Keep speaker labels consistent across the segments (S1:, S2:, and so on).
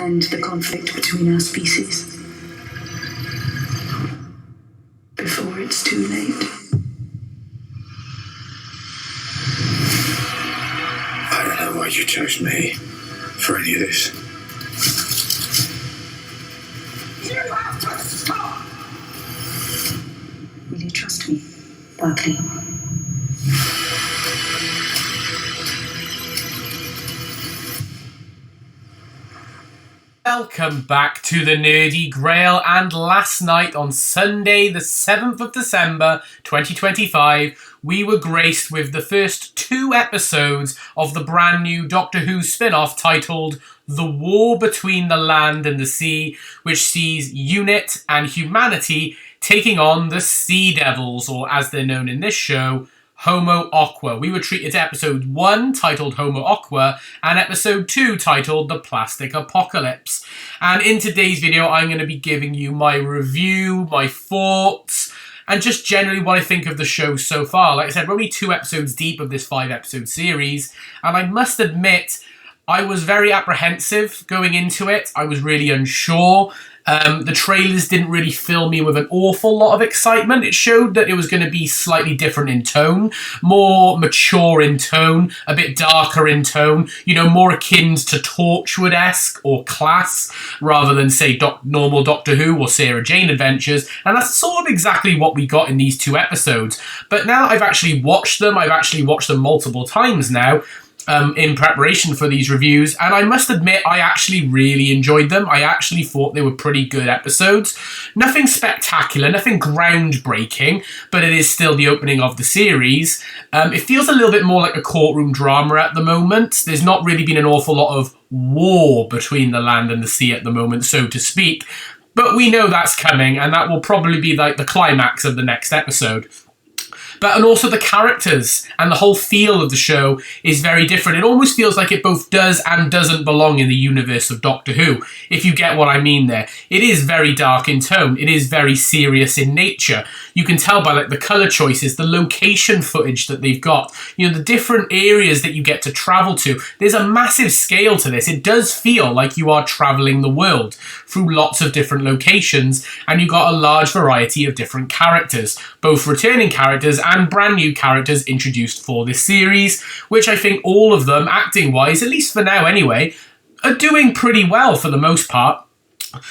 S1: end the conflict between our species before it's too late.
S2: I don't know why you chose me for any of this.
S1: You have to stop! Will you trust me, Barclay?
S3: Welcome back to the Nerdy Grail, and last night on Sunday the 7th of December 2025 we were graced with the first 2 episodes of the brand new Doctor Who spin-off titled The War Between the Land and the Sea, which sees UNIT and humanity taking on the Sea Devils, or as they're known in this show, Homo Aqua. We were treated to episode 1 titled Homo Aqua and episode 2 titled The Plastic Apocalypse. And in today's video I'm going to be giving you my review, my thoughts, and just generally what I think of the show so far. Like I said, we're only 2 episodes deep of this 5-episode series, and I must admit I was very apprehensive going into it. I was really unsure. The trailers didn't really fill me with an awful lot of excitement. It showed that it was going to be slightly different in tone, more mature in tone, a bit darker in tone, you know, more akin to Torchwood-esque or Class, rather than, say, normal Doctor Who or Sarah Jane Adventures, and that's sort of exactly what we got in these 2 episodes. But now I've actually watched them multiple times now, in preparation for these reviews, and I must admit I actually really enjoyed them. I actually thought they were pretty good episodes. Nothing spectacular, nothing groundbreaking, but it is still the opening of the series. It feels a little bit more like a courtroom drama at the moment. There's not really been an awful lot of war between the land and the sea at the moment, so to speak, but we know that's coming, and that will probably be like the climax of the next episode. And also the characters and the whole feel of the show is very different. It almost feels like it both does and doesn't belong in the universe of Doctor Who, if you get what I mean there. It is very dark in tone. It is very serious in nature. You can tell by like the colour choices, the location footage that they've got, you know, the different areas that you get to travel to. There's a massive scale to this. It does feel like you are travelling the world through lots of different locations, and you've got a large variety of different characters, both returning characters and brand new characters introduced for this series, which I think all of them, acting-wise, at least for now anyway, are doing pretty well for the most part.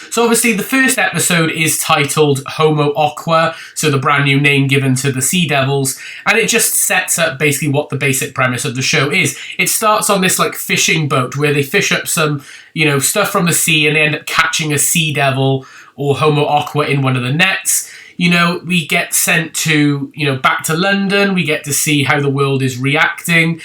S3: So obviously the first episode is titled Homo Aqua, so the brand new name given to the Sea Devils, and it just sets up basically what the basic premise of the show is. It starts on this like fishing boat where they fish up some, you know, stuff from the sea, and they end up catching a Sea Devil or Homo Aqua in one of the nets. You know, we get sent to, you know, back to London. We get to see how the world is reacting.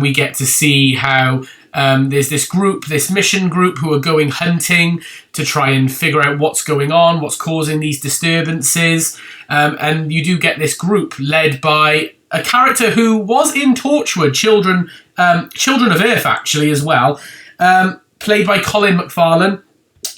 S3: We get to see how there's this mission group who are going hunting to try and figure out what's going on, what's causing these disturbances. And you do get this group led by a character who was in Torchwood, Children of Earth, actually, as well, played by Colin McFarlane.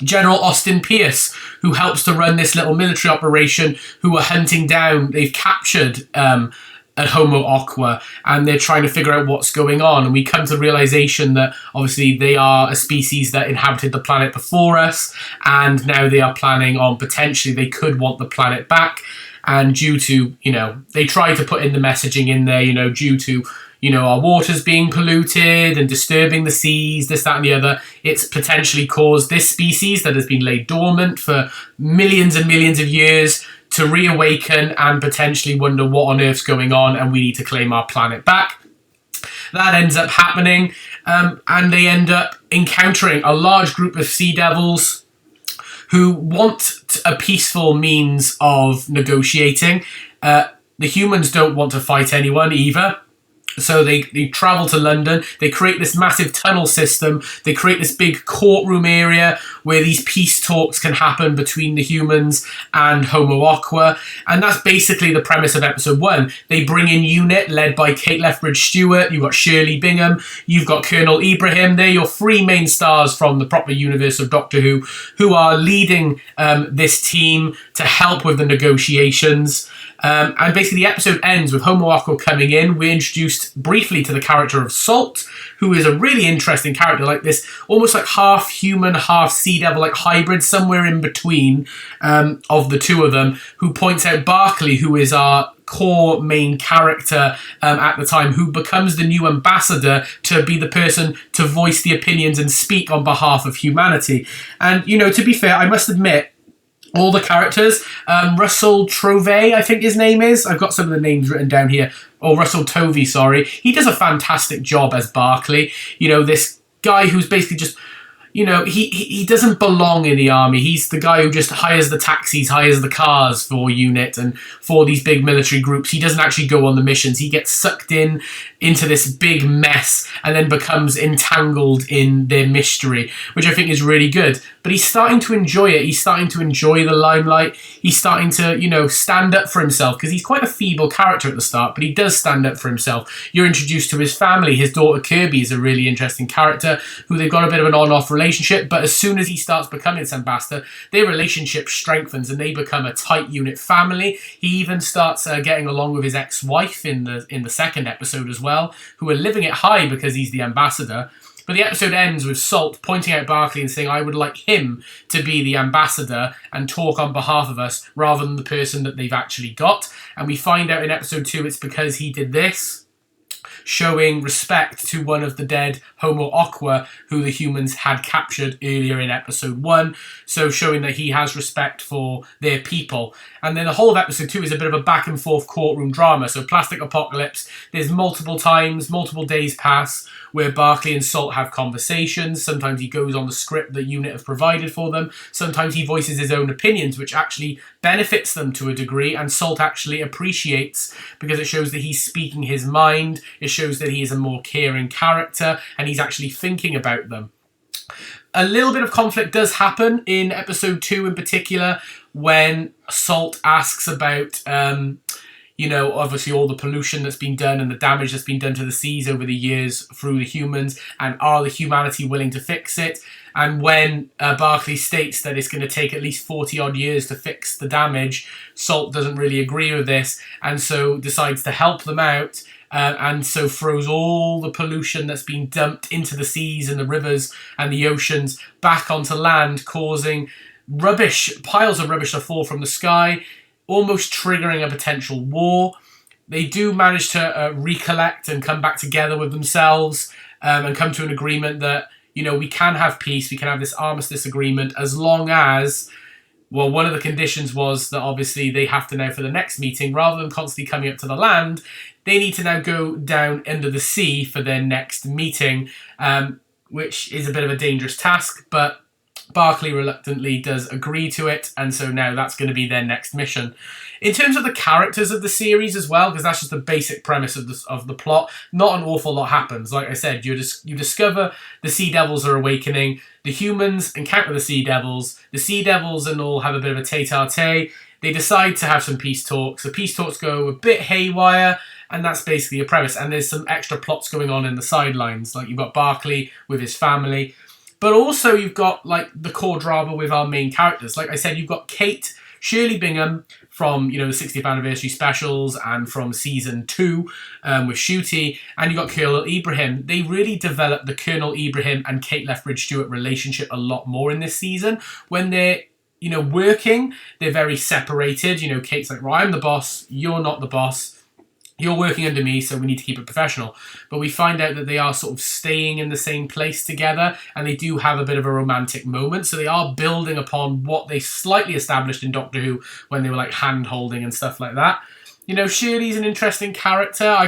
S3: General Austin Pierce, who helps to run this little military operation, who are hunting down, they've captured a Homo Aqua, and they're trying to figure out what's going on. And we come to the realization that obviously they are a species that inhabited the planet before us, and now they are planning on potentially they could want the planet back. And due to, you know, they tried to put in the messaging in there, you know, due to, you know, our waters being polluted and disturbing the seas, this, that, and the other, it's potentially caused this species that has been laid dormant for millions and millions of years to reawaken and potentially wonder what on earth's going on, and we need to claim our planet back. That ends up happening, and they end up encountering a large group of Sea Devils who want a peaceful means of negotiating. The humans don't want to fight anyone either. So they travel to London, they create this massive tunnel system, they create this big courtroom area where these peace talks can happen between the humans and Homo Aqua. And that's basically the premise of episode 1. They bring in UNIT, led by Kate Lethbridge Stewart. You've got Shirley Bingham. You've got Colonel Ibrahim. They're your 3 main stars from the proper universe of Doctor who are leading this team to help with the negotiations. And basically the episode ends with Homo Aqua coming in. We're introduced briefly to the character of Salt, who is a really interesting character, like this almost like half human, half sea devil, like hybrid, somewhere in between of the two of them, who points out Barclay, who is our core main character at the time, who becomes the new ambassador to be the person to voice the opinions and speak on behalf of humanity. And, to be fair, I must admit, all the characters, Russell Trove, I think his name is. I've got some of the names written down here. Or Russell Tovey, sorry. He does a fantastic job as Barclay. This guy who's basically just, he doesn't belong in the army. He's the guy who just hires the taxis, hires the cars for UNIT and for these big military groups. He doesn't actually go on the missions. He gets sucked into this big mess and then becomes entangled in their mystery, which I think is really good. But he's starting to enjoy it. He's starting to enjoy the limelight. He's starting to, stand up for himself, because he's quite a feeble character at the start, but he does stand up for himself. You're introduced to his family. His daughter Kirby is a really interesting character who they've got a bit of an on-off relationship, but as soon as he starts becoming its ambassador, their relationship strengthens and they become a tight unit family. He even starts getting along with his ex-wife in the second episode as well, who are living it high because he's the ambassador. But the episode ends with Salt pointing out Barclay and saying, I would like him to be the ambassador and talk on behalf of us rather than the person that they've actually got. And we find out in episode 2 it's because he did this, showing respect to one of the dead Homo Aqua who the humans had captured earlier in episode 1. So showing that he has respect for their people. And then the whole of episode 2 is a bit of a back and forth courtroom drama. So Plastic Apocalypse, there's multiple days pass where Barclay and Salt have conversations. Sometimes he goes on the script that UNIT have provided for them. Sometimes he voices his own opinions, which actually benefits them to a degree, and Salt actually appreciates, because it shows that he's speaking his mind. It shows that he is a more caring character and he's actually thinking about them. A little bit of conflict does happen in episode 2 in particular, when Salt asks about obviously all the pollution that's been done and the damage that's been done to the seas over the years through the humans, and are the humanity willing to fix it? And when Barclay states that it's going to take at least 40 odd years to fix the damage, Salt doesn't really agree with this, and so decides to help them out, and so throws all the pollution that's been dumped into the seas and the rivers and the oceans back onto land, causing piles of rubbish to fall from the sky, almost triggering a potential war. They do manage to recollect and come back together with themselves, and come to an agreement that, we can have peace, we can have this armistice agreement, as long as, well, one of the conditions was that obviously they have to now, for the next meeting, rather than constantly coming up to the land, they need to now go down under the sea for their next meeting, which is a bit of a dangerous task, but Barclay reluctantly does agree to it, and so now that's going to be their next mission. In terms of the characters of the series as well, because that's just the basic premise of the plot, not an awful lot happens. Like I said, you discover the Sea Devils are awakening, the humans encounter the Sea Devils and all have a bit of a tete-a-tete. They decide to have some peace talks. The peace talks go a bit haywire, and that's basically a premise. And there's some extra plots going on in the sidelines, like you've got Barclay with his family. But also you've got like the core drama with our main characters. Like I said, you've got Kate, Shirley Bingham from, the 60th anniversary specials and from season 2 with Ncuti, and you've got Colonel Ibrahim. They really developed the Colonel Ibrahim and Kate Lethbridge Stewart relationship a lot more in this season. When they're, working, they're very separated. Kate's like, well, I'm the boss, you're not the boss. You're working under me, so we need to keep it professional. But we find out that they are sort of staying in the same place together, and they do have a bit of a romantic moment. So they are building upon what they slightly established in Doctor Who when they were like hand-holding and stuff like that. You know, Shirley's an interesting character. I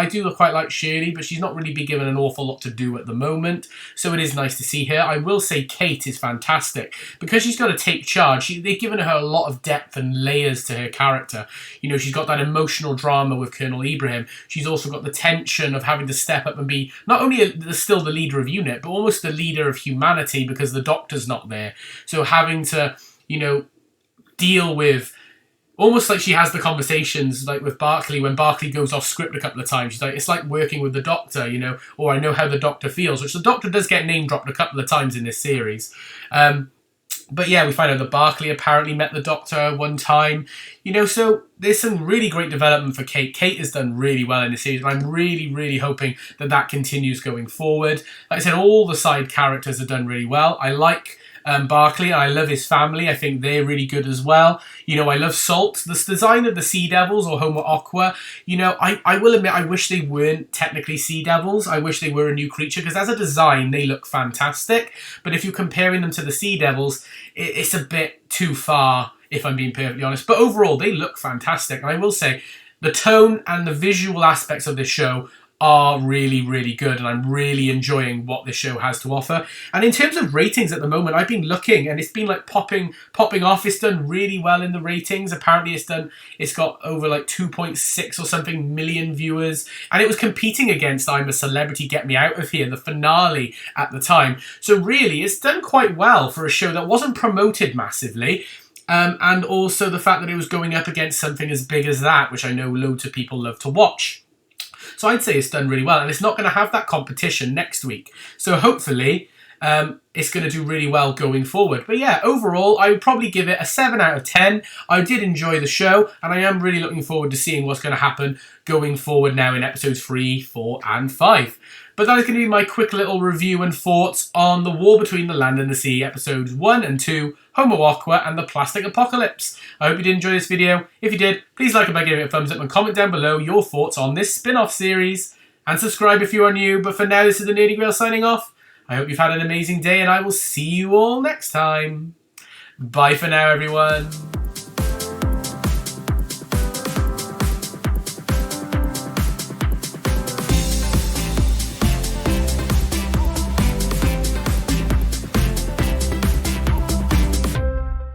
S3: do quite like Shirley, but she's not really been given an awful lot to do at the moment. So it is nice to see her. I will say Kate is fantastic because she's got to take charge. They've given her a lot of depth and layers to her character. You know, she's got that emotional drama with Colonel Ibrahim. She's also got the tension of having to step up and be not only still the leader of UNIT, but almost the leader of humanity because the Doctor's not there. So having to, you know, deal with almost like she has the conversations like with Barclay when Barclay goes off script a couple of times. She's like, it's like working with the Doctor, you know, or I know how the Doctor feels, which the Doctor does get name dropped a couple of times in this series. But yeah, we find out that Barclay apparently met the Doctor one time, you know, so there's some really great development for Kate. Kate has done really well in the series, and I'm really, really hoping that that continues going forward. Like I said, all the side characters have done really well. I like Barclay. I love his family. I think they're really good as well. You know, I love Salt. The design of the Sea Devils or Homo Aqua, you know, I will admit I wish they weren't technically Sea Devils. I wish they were a new creature because as a design, they look fantastic. But if you're comparing them to the Sea Devils, it's a bit too far, if I'm being perfectly honest. But overall, they look fantastic. And I will say, the tone and the visual aspects of this show are really, really good, and I'm really enjoying what this show has to offer. And in terms of ratings at the moment, I've been looking, and it's been like popping off. It's done really well in the ratings. Apparently, it's got over like 2.6 or something million viewers, and it was competing against I'm a Celebrity, Get Me Out of Here, the finale at the time. So really, it's done quite well for a show that wasn't promoted massively. And also the fact that it was going up against something as big as that, which I know loads of people love to watch. So I'd say it's done really well, and it's not going to have that competition next week. So hopefully it's going to do really well going forward. But yeah, overall, I would probably give it a 7 out of 10. I did enjoy the show, and I am really looking forward to seeing what's going to happen going forward now in episodes 3, 4, and 5. But that is going to be my quick little review and thoughts on The War Between the Land and the Sea, episodes 1 and 2, Homo Aqua and the Plastic Apocalypse. I hope you did enjoy this video. If you did, please like it by giving it a thumbs up and comment down below your thoughts on this spin-off series. And subscribe if you are new. But for now, this is the Nerdy Grail signing off. I hope you've had an amazing day, and I will see you all next time. Bye for now, everyone.